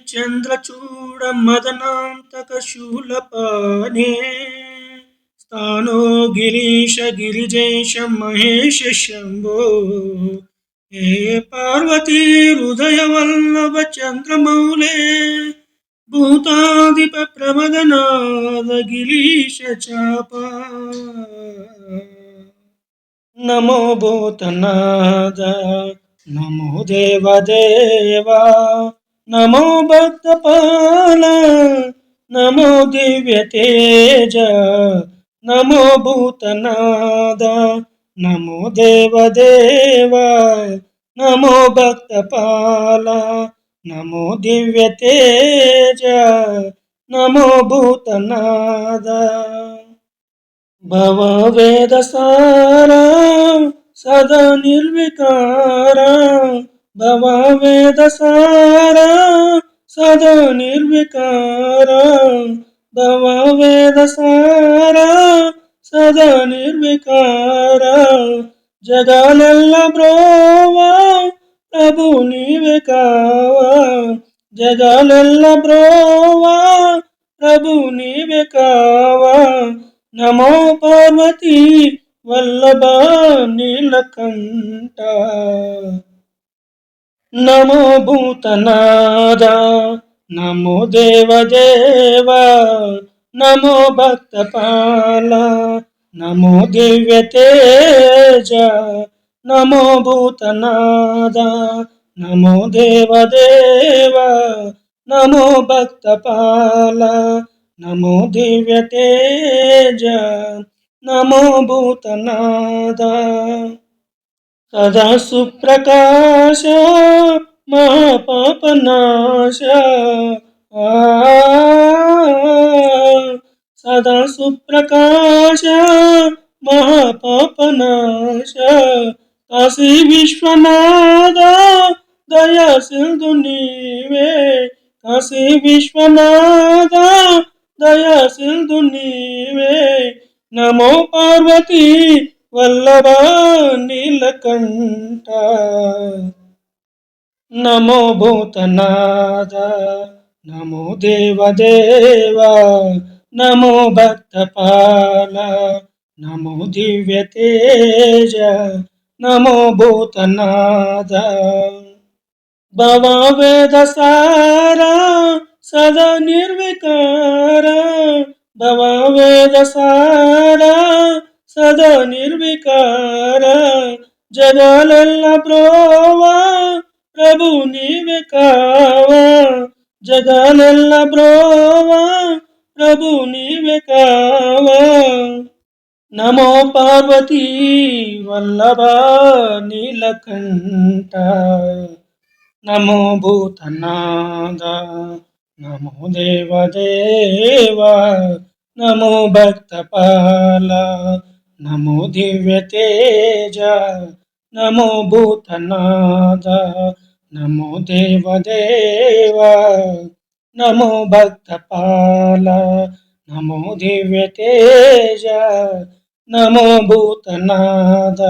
చంద్రచూడ మదనాంతక శూలపానే స్థానో గిరీశ గిరిజేశ మహేశ శంభో హే పార్వతీ హృదయ వల్లభ చంద్రమౌళే భూతాధిప ప్రమదనాద గిరీశ చాపా నమో భూతనాద నమో దేవదేవా నమో భక్తపాల నమో దివ్య తేజ నమో భూతనాద నమో దేవదేవా నమో భక్తపాల నమో దివ్య తేజ నమో భూతనాద భవ వేద సారా సదా నిర్వికారా భవ వేద సారా సదా నిర్వికారా భవ వేద సారా సదా నిర్వికారా జగాలెల్ల బ్రోవా ప్రభు నీవే కావా జగాలెల్ల బ్రోవా ప్రభు నీవే కావా నమో పార్వతీ వల్లభ నీలకంఠ నమో భూతనాద నమో దేవదేవ నమో భక్తపాల నమో దివ్య తేజ నమో భూతనాద నమో దేవదేవ నమో భక్తపాల నమో దివ్య తేజ నమో భూతనాద సదా సుప్రకాశ మహాపాపనాశ సదా సుప్రకాశ మహాపాపనాశ కాశీ విశ్వనాథ దయా సింధు నీవే కాశీ విశ్వనాథ దయా సింధు నీవే నమో పార్వతీ వల్లభ నీలకంఠ నమో భూతనాద నమో దేవదేవ నమో భక్తపాల నమో దివ్య తేజ నమో భూతనాద భవ వేద సారా సదా నిర్వికారా భవ వేద సారా సదా నిర్వికారా జగాలెల్ల బ్రోవా ప్రభు నీవే కావా జగాలెల్ల బ్రోవా ప్రభు నీవే కావా నమో పార్వతీ వల్లభ నీలకంఠ నమో భూతనాద నమో దేవదేవ నమో భక్తపాల నమో దివ్య తేజ నమో భూతనాద నమో దేవదేవ నమో భక్తపాల నమో దివ్య తేజ నమో భూతనాద